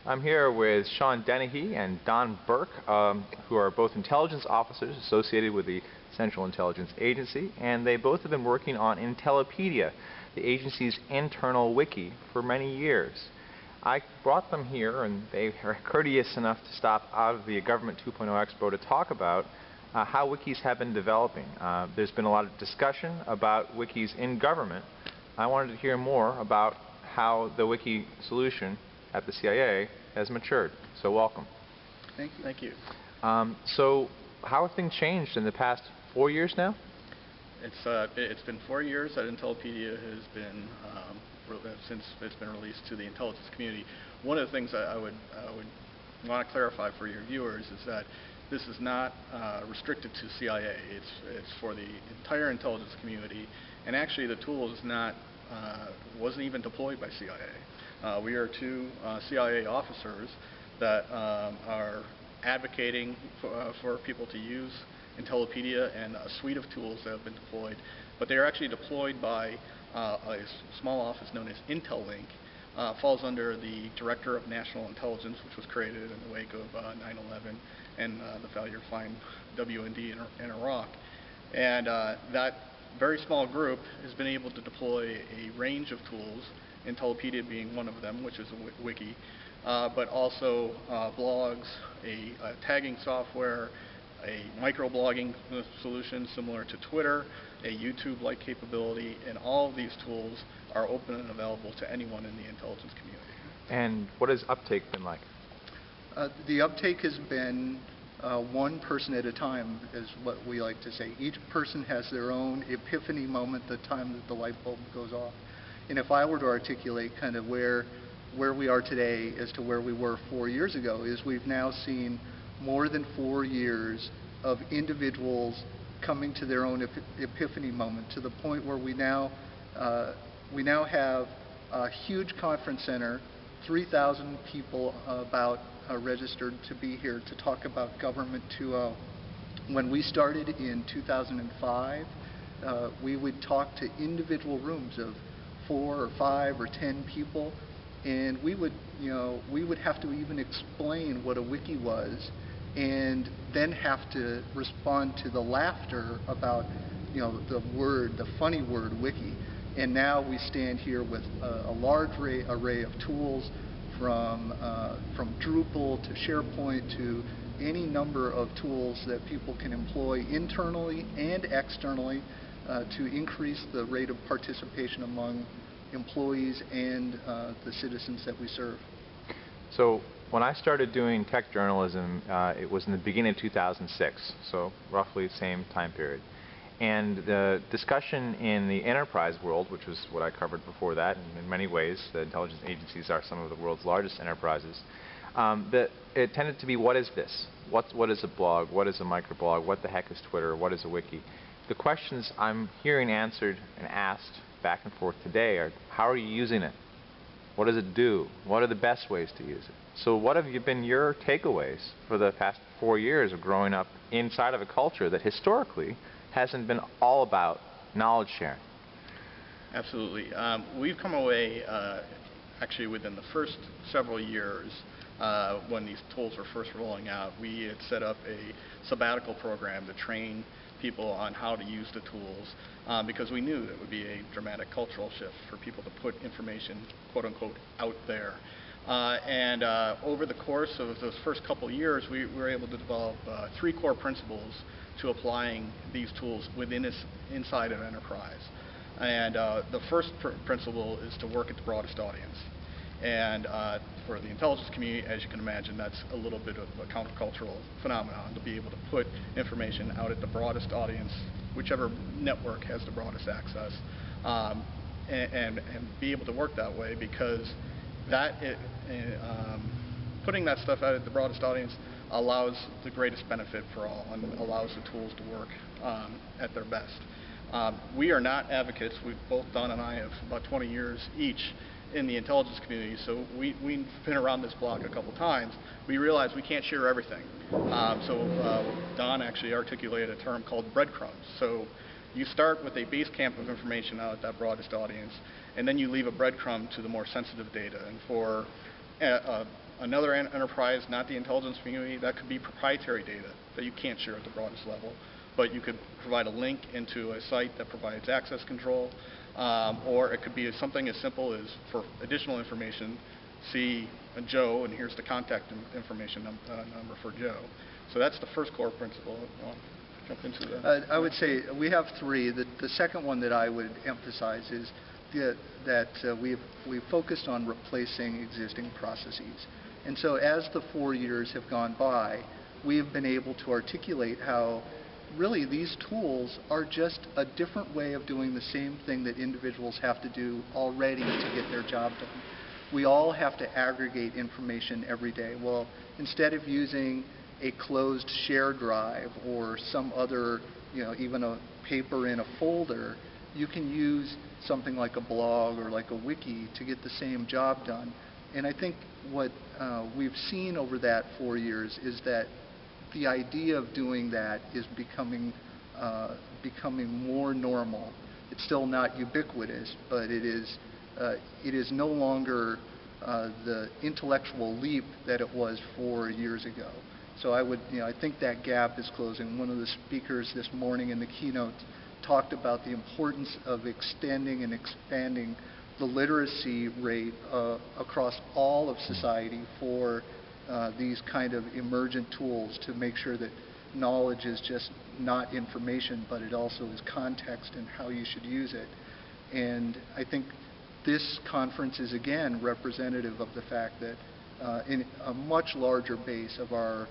I'm here with Sean Dennehy and Don Burke, who are both intelligence officers associated with the Central Intelligence Agency, and they both have been working on Intellipedia, the agency's internal wiki, for many years. I brought them here, and they are courteous enough to stop out of the Government 2.0 Expo to talk about how wikis have been developing. There's been a lot of discussion about wikis in government. I wanted to hear more about how the wiki solution at the CIA has matured. So welcome. Thank you. Thank you. So how have things changed in the past 4 years now? It's been 4 years that Intellipedia has been since it's been released to the intelligence community. One of the things that I would want to clarify for your viewers is that this is not restricted to CIA. It's for the entire intelligence community, and actually the tool is not wasn't even deployed by CIA. We are two CIA officers that are advocating for people to use Intellipedia and a suite of tools that have been deployed, but they are actually deployed by a small office known as Intellink. Falls under the Director of National Intelligence, which was created in the wake of 9/11 and the failure to find WND in Iraq. And that very small group has been able to deploy a range of tools, Intellipedia being one of them, which is a wiki, but also blogs, a tagging software, a microblogging solution similar to Twitter, a YouTube-like capability, and all of these tools are open and available to anyone in the intelligence community. And what has uptake been like? The uptake has been one person at a time, is what we like to say. Each person has their own epiphany moment, the time that the light bulb goes off. And if I were to articulate kind of where we are today as to where we were 4 years ago, is we've now seen more than 4 years of individuals coming to their own epiphany moment, to the point where we now have a huge conference center, 3,000 people about registered to be here to talk about Government 2.0. When we started in 2005, we would talk to individual rooms of 4 or 5 or 10 people, and we would have to even explain what a wiki was, and then have to respond to the laughter about the funny word wiki. And now we stand here with a large array of tools, from Drupal to SharePoint to any number of tools that people can employ internally and externally to increase the rate of participation among employees and the citizens that we serve. So when I started doing tech journalism, it was in the beginning of 2006, so roughly the same time period. And the discussion in the enterprise world, which was what I covered before that, and in many ways the intelligence agencies are some of the world's largest enterprises, it tended to be, what is this? What is a blog? What is a microblog? What the heck is Twitter? What is a wiki? The questions I'm hearing answered and asked back and forth today are, how are you using it? What does it do? What are the best ways to use it? So what have been your takeaways for the past 4 years of growing up inside of a culture that historically hasn't been all about knowledge sharing? Absolutely. We've come away, actually within the first several years, when these tools were first rolling out, we had set up a sabbatical program to train people on how to use the tools, because we knew that would be a dramatic cultural shift for people to put information, quote unquote, out there. And over the course of those first couple of years, we were able to develop 3 core principles to applying these tools inside an enterprise. And the first principle is to work at the broadest audience. And for the intelligence community, as you can imagine, that's a little bit of a countercultural phenomenon, to be able to put information out at the broadest audience, whichever network has the broadest access, and be able to work that way, because putting that stuff out at the broadest audience allows the greatest benefit for all and allows the tools to work at their best. We are not advocates. Both Don and I have about 20 years each in the intelligence community, so we've been around this block a couple times. We realize we can't share everything. Don actually articulated a term called breadcrumbs. So you start with a base camp of information out at that broadest audience, and then you leave a breadcrumb to the more sensitive data. And for Another enterprise, not the intelligence community, that could be proprietary data that you can't share at the broadest level, but you could provide a link into a site that provides access control, or it could be something as simple as, for additional information, see Joe, and here's the contact information number for Joe. So that's the first core principle. Jump into that. I would say we have three. The second one that I would emphasize is that we've focused on replacing existing processes. And so as the 4 years have gone by, we have been able to articulate how really these tools are just a different way of doing the same thing that individuals have to do already to get their job done. We all have to aggregate information every day. Well, instead of using a closed share drive or some other, even a paper in a folder, you can use something like a blog or like a wiki to get the same job done. And I think what we've seen over that 4 years is that the idea of doing that is becoming more normal. It's still not ubiquitous, but it is no longer the intellectual leap that it was 4 years ago. So I think that gap is closing. One of the speakers this morning in the keynote talked about the importance of extending and expanding the literacy rate across all of society for these kind of emergent tools to make sure that knowledge is just not information, but it also is context and how you should use it. And I think this conference is again representative of the fact that in a much larger base of our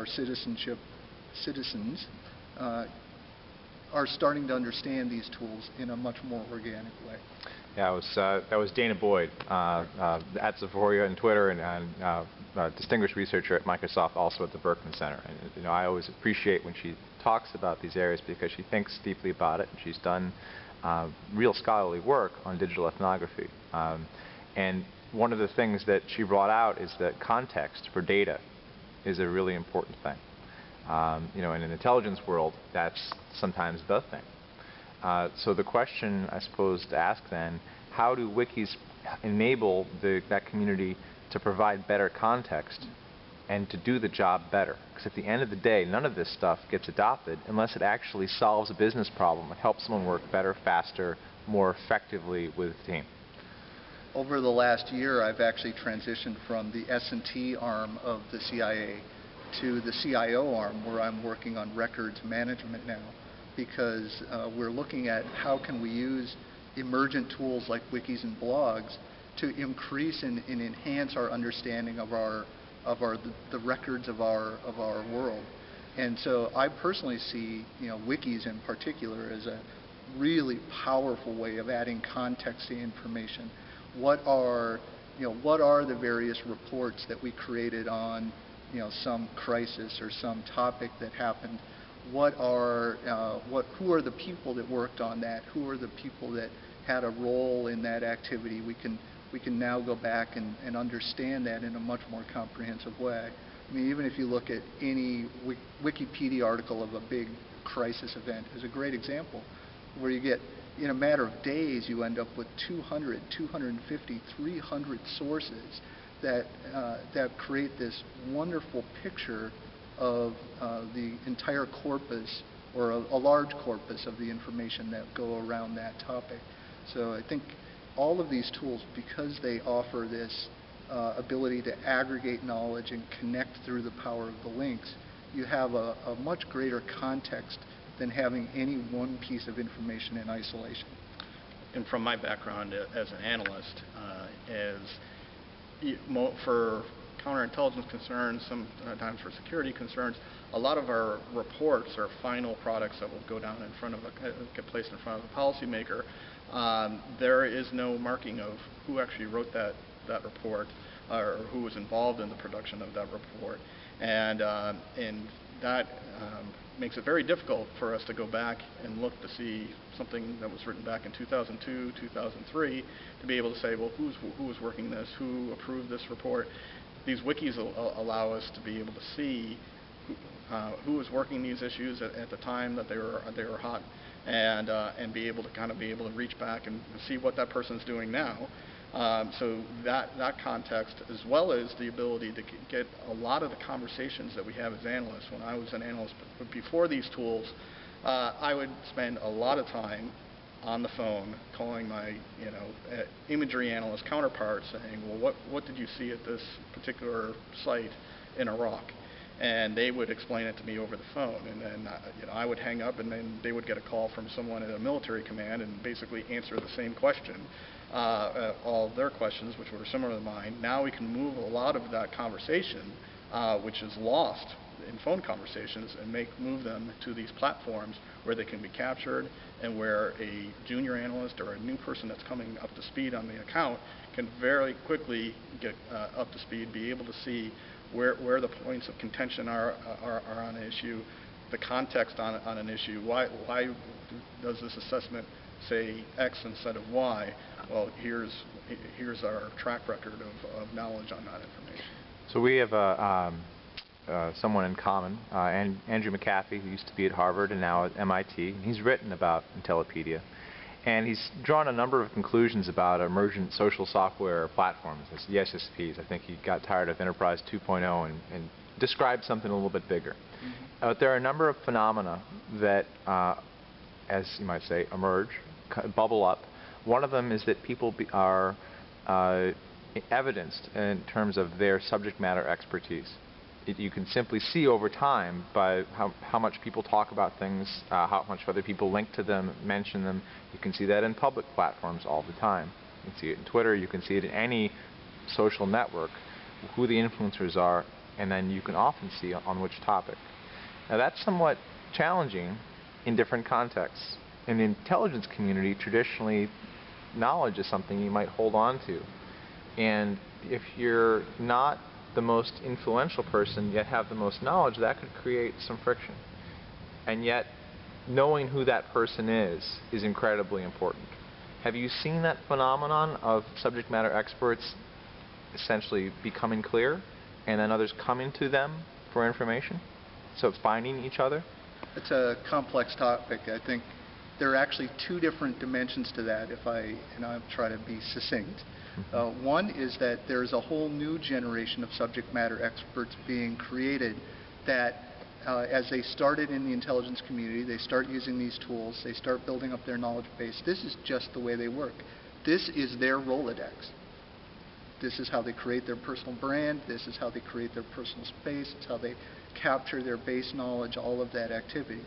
citizens are starting to understand these tools in a much more organic way. Yeah, that was Dana Boyd at Sephora and Twitter, and distinguished researcher at Microsoft, also at the Burke Center. And I always appreciate when she talks about these areas because she thinks deeply about it, and she's done real scholarly work on digital ethnography. And one of the things that she brought out is that context for data is a really important thing. In an intelligence world, that's sometimes the thing. So the question, I suppose, to ask then, how do wikis enable that community to provide better context and to do the job better? Because at the end of the day, none of this stuff gets adopted unless it actually solves a business problem. It helps someone work better, faster, more effectively with the team. Over the last year, I've actually transitioned from the S&T arm of the CIA to the CIO arm, where I'm working on records management now, because we're looking at how can we use emergent tools like wikis and blogs to increase and enhance our understanding of the records of our world. And so I personally see wikis in particular as a really powerful way of adding context to information. What are the various reports that we created on some crisis or some topic that happened? Who are the people that worked on that? Who are the people that had a role in that activity? We can now go back and understand that in a much more comprehensive way. I mean, even if you look at any Wikipedia article of a big crisis event, is a great example, where you get, in a matter of days, you end up with 200, 250, 300 sources that create this wonderful picture of the entire corpus, or a large corpus of the information that go around that topic. So I think all of these tools, because they offer this ability to aggregate knowledge and connect through the power of the links, you have a much greater context than having any one piece of information in isolation. And from my background as an analyst, for counterintelligence concerns, sometimes for security concerns, a lot of our reports are final products that will go down in front of get placed in front of a policymaker. There is no marking of who actually wrote that report or who was involved in the production of that report, and that makes it very difficult for us to go back and look to see something that was written back in 2002, 2003, to be able to say, well, who was working this, who approved this report. These wikis allow us to be able to see who was working these issues at the time that they were hot, and be able to reach back and see what that person's doing now. So that context, as well as the ability to get a lot of the conversations that we have as analysts. When I was an analyst before these tools, I would spend a lot of time on the phone calling my imagery analyst counterpart saying, well, what did you see at this particular site in Iraq? And they would explain it to me over the phone, and then I would hang up, and then they would get a call from someone at a military command and basically answer the same question, all of their questions, which were similar to mine. Now we can move a lot of that conversation, which is lost in phone conversations, and move them to these platforms where they can be captured, and where a junior analyst or a new person that's coming up to speed on the account can very quickly get up to speed, be able to see where the points of contention are on an issue, the context on an issue. Why does this assessment say X instead of Y? Well, here's our track record of knowledge on that information. So we have someone in common, Andrew McAfee, who used to be at Harvard and now at MIT. And he's written about Intellipedia. And he's drawn a number of conclusions about emergent social software platforms, the SSPs. I think he got tired of Enterprise 2.0 and described something a little bit bigger. But there are a number of phenomena that, as you might say, emerge, bubble up. One of them is that people are evidenced in terms of their subject matter expertise. You can simply see over time by how much people talk about things, how much other people link to them, mention them. You can see that in public platforms all the time. You can see it in Twitter, you can see it in any social network, who the influencers are, and then you can often see on which topic. Now that's somewhat challenging in different contexts. In the intelligence community, traditionally, knowledge is something you might hold on to. And if you're not the most influential person, yet have the most knowledge, that could create some friction. And yet, knowing who that person is incredibly important. Have you seen that phenomenon of subject matter experts essentially becoming clear, and then others coming to them for information? So it's finding each other? It's a complex topic. I think there are actually two different dimensions to that, I'll try to be succinct. One is that there's a whole new generation of subject matter experts being created that as they started in the intelligence community, they start using these tools, they start building up their knowledge base. This is just the way they work. This is their Rolodex. This is how they create their personal brand. This is how they create their personal space. It's how they capture their base knowledge, all of that activity.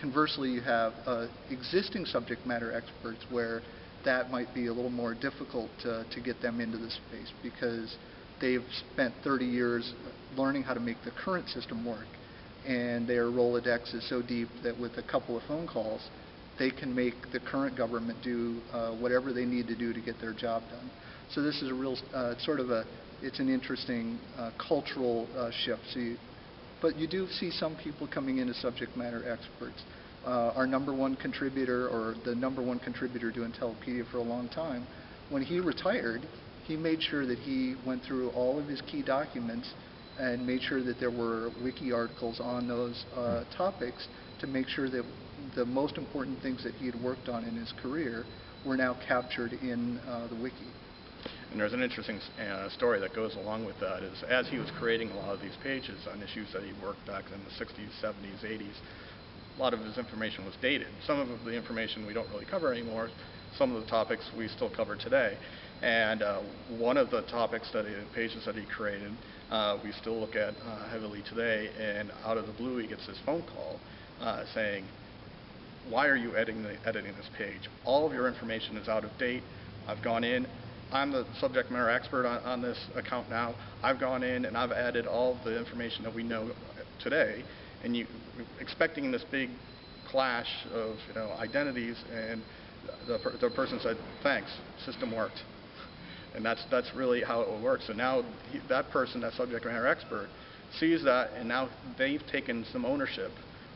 Conversely, you have existing subject matter experts where that might be a little more difficult to get them into the space because they've spent 30 years learning how to make the current system work, and their Rolodex is so deep that with a couple of phone calls, they can make the current government do whatever they need to do to get their job done. So this is a real it's an interesting cultural shift. But you do see some people coming in as subject matter experts. Our number one contributor, or the number one contributor to Intellipedia for a long time, when he retired, he made sure that he went through all of his key documents and made sure that there were wiki articles on those topics to make sure that the most important things that he had worked on in his career were now captured in the wiki. And there's an interesting story that goes along with that. Is as he was creating a lot of these pages on issues that he worked back in the 60s, 70s, 80s, a lot of his information was dated. Some of the information we don't really cover anymore. Some of the topics we still cover today. And one of the pages that he created, we still look at heavily today. And out of the blue, he gets this phone call saying, "Why are you editing this page? All of your information is out of date. I've gone in. I'm the subject matter expert on this account now. I've gone in and I've added all of the information that we know today." And you expecting this big clash of identities, and the person said, "Thanks, system worked." And that's really how it works. So now that person, that subject matter expert, sees that, and now they've taken some ownership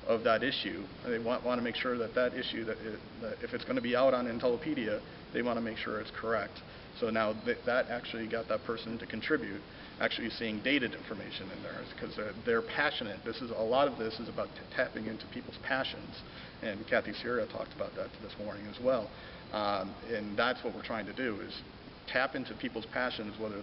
of that issue. They want to make sure that issue, that if it's going to be out on Intellipedia, they want to make sure it's correct. So now that actually got that person to contribute, actually seeing dated information in there, because they're passionate. A lot of this is about tapping into people's passions, and Kathy Sierra talked about that this morning as well. And that's what we're trying to do, is tap into people's passions, whether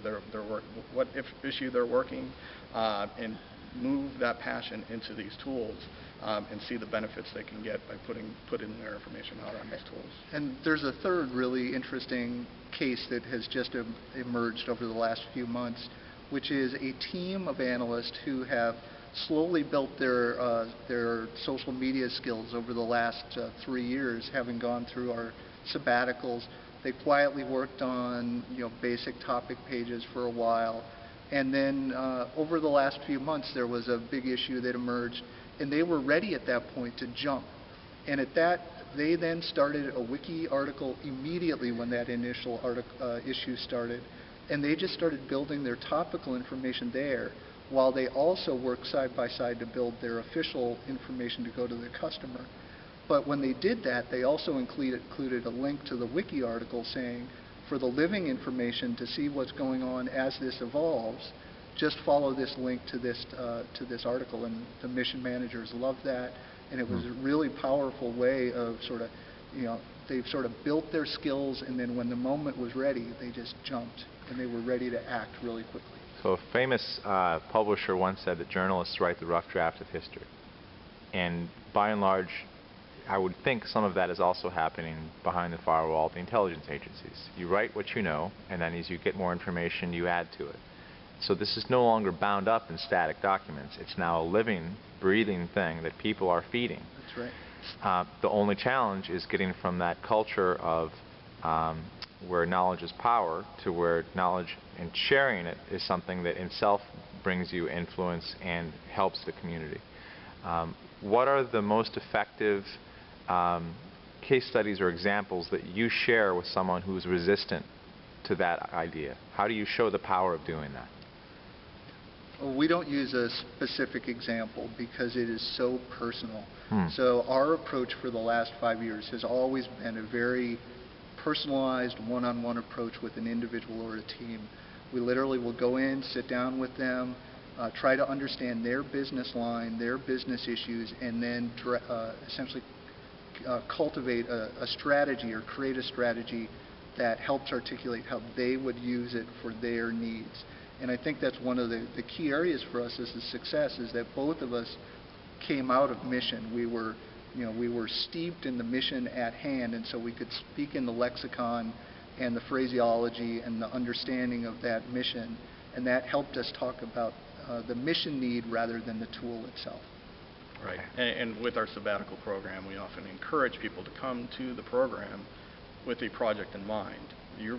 what issue they're working, and move that passion into these tools, and see the benefits they can get by putting their information out on these tools. And there's a third really interesting case that has just emerged over the last few months, which is a team of analysts who have slowly built their social media skills over the last 3 years, having gone through our sabbaticals. They quietly worked on basic topic pages for a while, and then over the last few months there was a big issue that emerged, and they were ready at that point to jump. And at that, they then started a wiki article immediately when that initial issue started, and they just started building their topical information there, while they also worked side by side to build their official information to go to the customer. But when they did that, they also included a link to the wiki article saying, for the living information to see what's going on as this evolves, just follow this link to this article. And the mission managers loved that, and it was a really powerful way of they've sort of built their skills, and then when the moment was ready, they just jumped, and they were ready to act really quickly. So a famous publisher once said that journalists write the rough draft of history. And by and large, I would think some of that is also happening behind the firewall of the intelligence agencies. You write what you know, and then as you get more information, you add to it. So this is no longer bound up in static documents. It's now a living, breathing thing that people are feeding. That's right. The only challenge is getting from that culture of where knowledge is power to where knowledge and sharing it is something that in itself brings you influence and helps the community. What are the most effective case studies or examples that you share with someone who's resistant to that idea? How do you show the power of doing that? Well, we don't use a specific example because it is so personal. So our approach for the last 5 years has always been a very personalized, one-on-one approach with an individual or a team. We literally will go in, sit down with them, try to understand their business line, their business issues, and then essentially cultivate a strategy or create a strategy that helps articulate how they would use it for their needs. And I think that's one of the key areas for us as a success, is that both of us came out of mission. We were steeped in the mission at hand, and so we could speak in the lexicon and the phraseology and the understanding of that mission, and that helped us talk about the mission need rather than the tool itself. Right. And with our sabbatical program, we often encourage people to come to the program with a project in mind. You're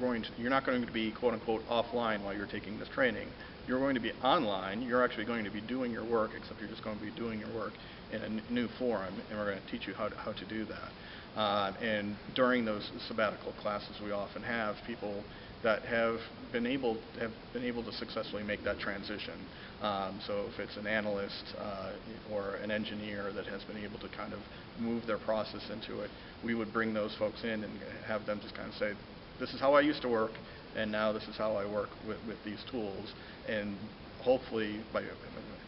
not going to be, quote unquote, offline while you're taking this training. You're going to be online. You're actually going to be doing your work, except you're just going to be doing your work in a new forum, and we're going to teach you how to do that. And during those sabbatical classes, we often have people that have been able to successfully make that transition. So if it's an analyst or an engineer that has been able to kind of move their process into it, we would bring those folks in and have them just kind of say, this is how I used to work, and now this is how I work with these tools. And hopefully by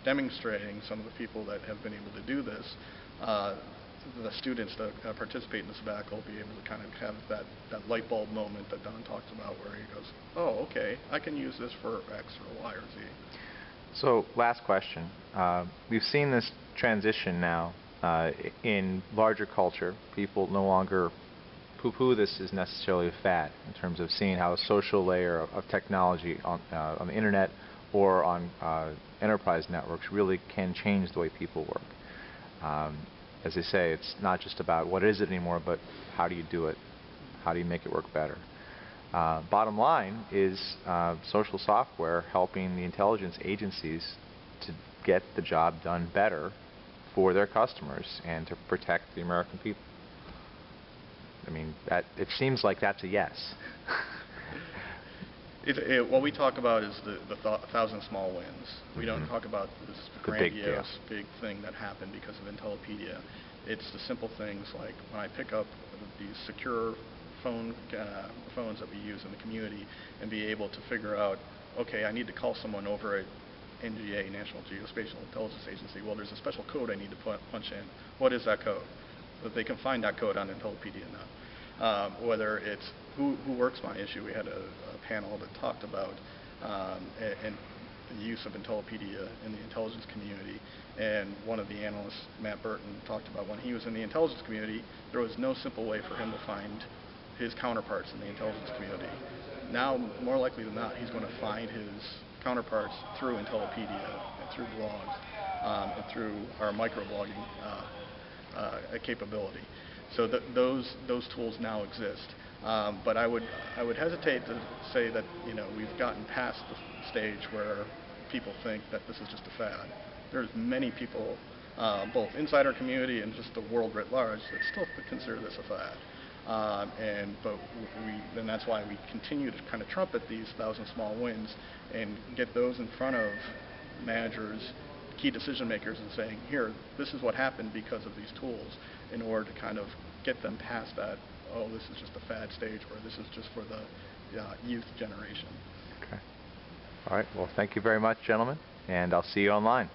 demonstrating some of the people that have been able to do this, the students that participate in the sabbatical will be able to kind of have that light bulb moment that Don talks about, where he goes, oh, okay, I can use this for X or Y or Z. So last question. We've seen this transition now in larger culture. People no longer poo-poo this as necessarily a fad in terms of seeing how a social layer of technology on the internet or on enterprise networks really can change the way people work. As they say, it's not just about what is it anymore, but how do you do it? How do you make it work better? Bottom line is social software helping the intelligence agencies to get the job done better for their customers and to protect the American people. I mean, it seems like that's a yes. What we talk about is the 1,000 small wins. We don't talk about this grandiose big thing that happened because of Intellipedia. It's the simple things like when I pick up these secure phones that we use in the community and be able to figure out, okay, I need to call someone over at NGA, National Geospatial Intelligence Agency. Well, there's a special code I need to punch in. What is that code? But they can find that code on Intellipedia now. Whether it's who works my issue. We had a panel that talked about and the use of Intellipedia in the intelligence community. And one of the analysts, Matt Burton, talked about when he was in the intelligence community, there was no simple way for him to find his counterparts in the intelligence community. Now, more likely than not, he's going to find his counterparts through Intellipedia and through blogs and through our microblogging capability. So those tools now exist. But I would hesitate to say that we've gotten past the stage where people think that this is just a fad. There's many people, both inside our community and just the world writ large, that still consider this a fad. And that's why we continue to kind of trumpet these 1,000 small wins and get those in front of managers, key decision makers, and saying, here, this is what happened because of these tools, in order to kind of get them past that, oh, this is just a fad stage, or this is just for the youth generation. Okay. All right. Well, thank you very much, gentlemen, and I'll see you online.